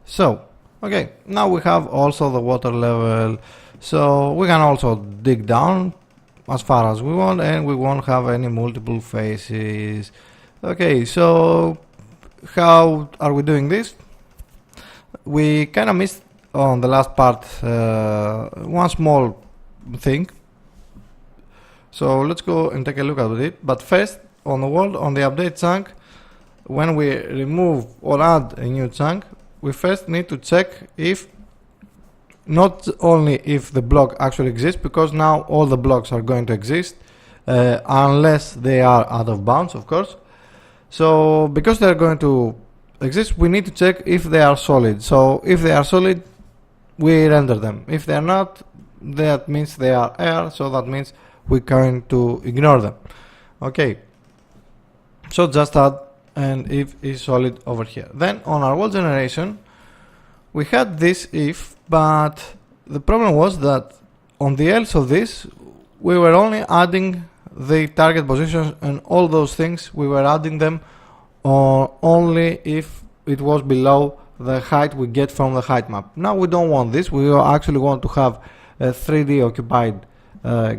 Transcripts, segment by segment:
So, okay, now we have also the water level, so we can also dig down as far as we want, and we won't have any multiple phases. Okay, so how are we doing this? We kind of missed on the last part one small thing, so let's go and take a look at it. But first, on the world, on the update chunk, when we remove or add a new chunk, we first need to check if not only if the block actually exists, because now all the blocks are going to exist unless they are out of bounds, of course. So because they're going to exist, we need to check if they are solid. So if they are solid, we render them. If they are not, that means they are air, so that means we're going to ignore them. Okay, so just add and if is solid over here. Then on our world generation, we had this if, but the problem was that on the else of this, we were only adding the target positions and all those things. We were adding them only if it was below the height we get from the height map. Now we don't want this. We actually want to have a 3D occupied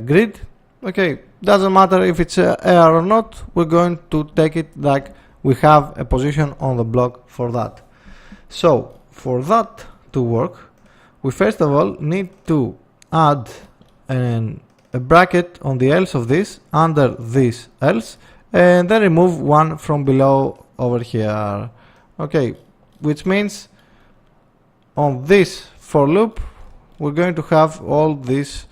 grid. Okay, doesn't matter if it's air or not. We're going to take it like we have a position on the block for that. So for that to work, we first of all need to add a bracket on the else of this under this else, and then remove one from below over here. Okay, which means on this for loop we're going to have all this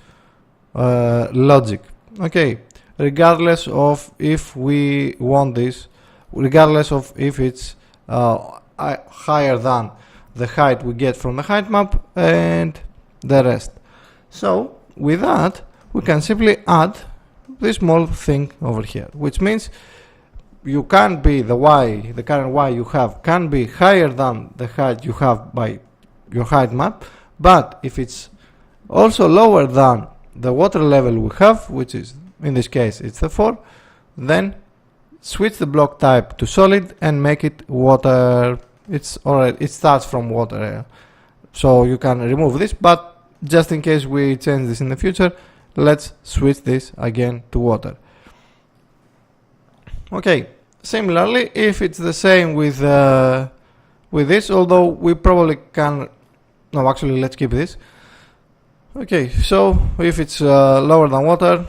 logic. Okay, regardless of if we want this, regardless of if it's higher than the height we get from the height map and the rest. So with that, we can simply add this small thing over here, which means you can be the y, the current y you have can be higher than the height you have by your height map, but if it's also lower than the water level we have, which is in this case it's the 4, then switch the block type to solid and make it water. It's alright, it starts from water, so you can remove this, but just in case we change this in the future, let's switch this again to water. Okay, similarly, if it's the same with this, although we probably can, no, actually let's keep this. Okay, so if it's lower than water,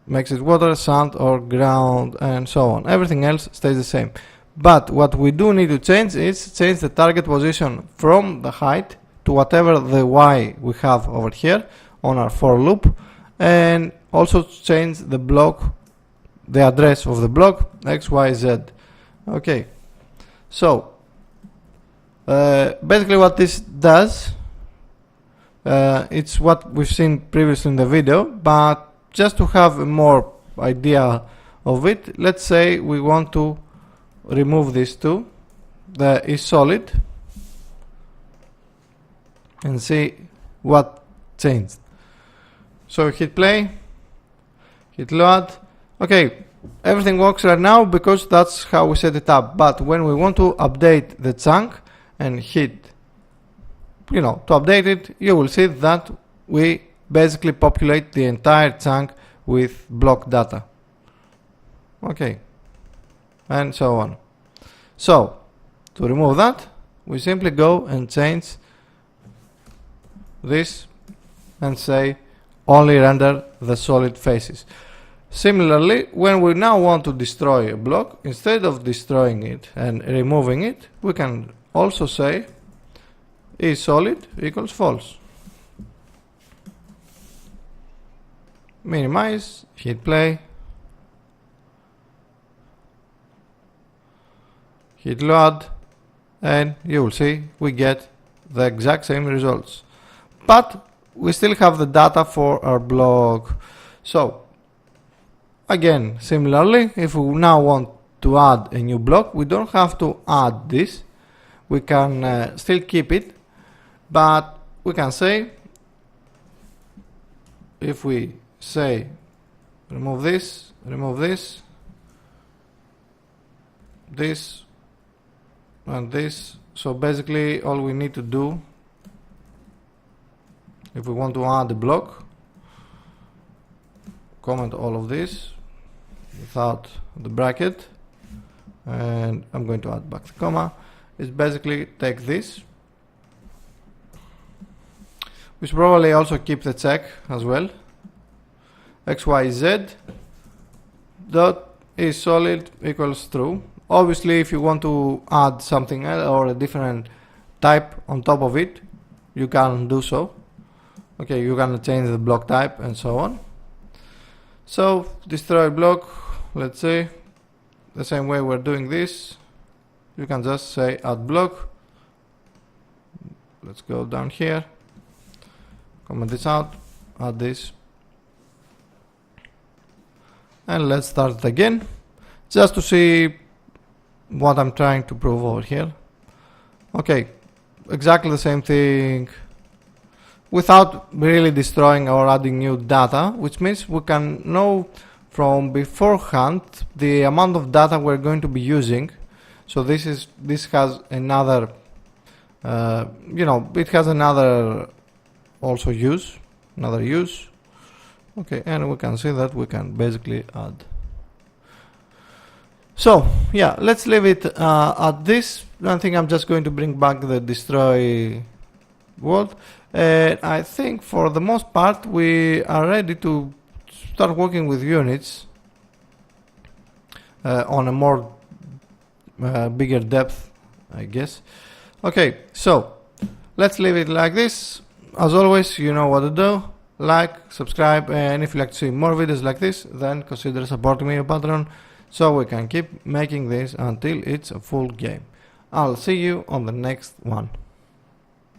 makes it water, sand or ground and so on. Everything else stays the same. But what we do need to change is change the target position from the height to whatever the y we have over here on our for loop, and also change the block, the address of the block x, y, z. Okay, so basically what this does, it's what we've seen previously in the video, but just to have a more idea of it, let's say we want to remove this too, the is solid, and see what changed. So hit play, hit load. Okay, everything works right now because that's how we set it up. But when we want to update the chunk and hit, to update it, you will see that we basically populate the entire chunk with block data. Okay, and so on. So to remove that, we simply go and change this and say only render the solid faces. Similarly, when we now want to destroy a block, instead of destroying it and removing it, we can also say is solid equals false. Minimize, hit play, hit load, and you will see we get the exact same results. But we still have the data for our block. So again, similarly, if we now want to add a new block, we don't have to add this. We can still keep it, but we can say, if we say remove this, this, and this, So basically all we need to do, if we want to add a block, comment all of this without the bracket, and I'm going to add back the comma, is basically take this. We should probably also keep the check as well. XYZ dot is solid equals true. Obviously, if you want to add something else or a different type on top of it, you can do so. Okay, you can change the block type and so on. So destroy block, let's say, the same way we're doing this, you can just say add block. Let's go down here, comment this out, add this, and let's start it again, just to see what I'm trying to prove over here. Okay, exactly the same thing without really destroying or adding new data, which means we can know from beforehand the amount of data we're going to be using. So this has another it has another use. Okay, and we can see that we can basically add. So yeah, let's leave it at this. I think I'm just going to bring back the destroy world. I think for the most part we are ready to start working with units on a more bigger depth, I guess. Okay, so let's leave it like this. As always, you know what to do. Like, subscribe, and if you'd like to see more videos like this, then consider supporting me on Patreon so we can keep making this until it's a full game. I'll see you on the next one.